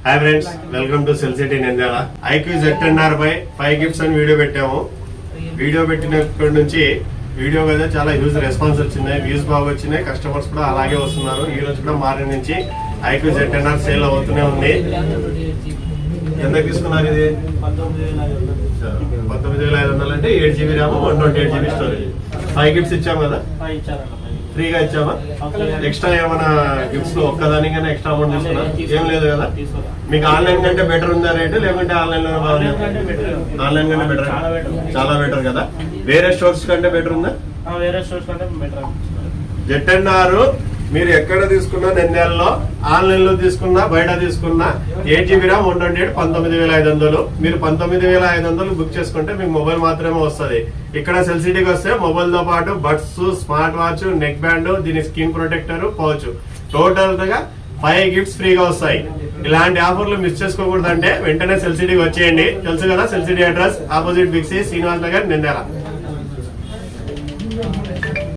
Hi friends, welcome to cell city Nandyal. IQOO Z10R పై 5 gifts అని video పెట్టాము. Video పెట్టినప్పటి నుంచి వీడియో కదా చాలా హ్యూజ్ రెస్పాన్స్ వచ్చినాయి, వ్యూస్ బాగా వచ్చినాయి, కస్టమర్స్ కూడా అలాగే వస్తున్నారు. ఈ రోజు కూడా మార్నింగ్ నుంచి ఐక్యూ Z10R సేల్ అవుతూనే ఉంది. ఎంత తీసుకున్నారు? ఇది 19,500 అంటే 8GB RAM, 128GB storage. 5 gifts ఇచ్చాము కదా, ఫ్రీగా ఇచ్చామా? ఎక్స్ట్రా ఏమైనా గిఫ్ట్స్ లో ఒక్కదానికైనా ఎక్స్ట్రా అమౌంట్ తీసుకున్నా? ఏం లేదు కదా. మీకు ఆన్లైన్ కంటే బెటర్ ఉందా రేటు, లేకుంటే ఆన్లైన్ లో ఆన్లైన్ కంటే బెటర్? చాలా బెటర్ కదా. వేరే స్టోర్స్ కంటే బెటర్ ఉందా? Z10R మీరు ఎక్కడ తీసుకున్నా, నంద్యాలలో ఆన్లైన్ లో తీసుకున్నా, బయట తీసుకున్నా 8GB ర్యామ్ 128 19,500. మీరు 19,500 బుక్ చేసుకుంటే మీకు మొబైల్ మాత్రమే వస్తుంది. ఇక్కడ సెల్ సిటీకి వస్తే మొబైల్ తో పాటు buds, smart watch, neck band, దీని స్క్రీన్ ప్రొటెక్టర్, పౌచ్, టోటల్ గా 5 గిఫ్ట్స్ ఫ్రీగా వస్తాయి. ఇలాంటి ఆఫర్లు మిస్ చేసుకోకూడదంటే వెంటనే సెల్ సిటీకి వచ్చేయండి. తెలుసు కదా, cell city address opposite big C, Srinivas Nagar, Nandyal.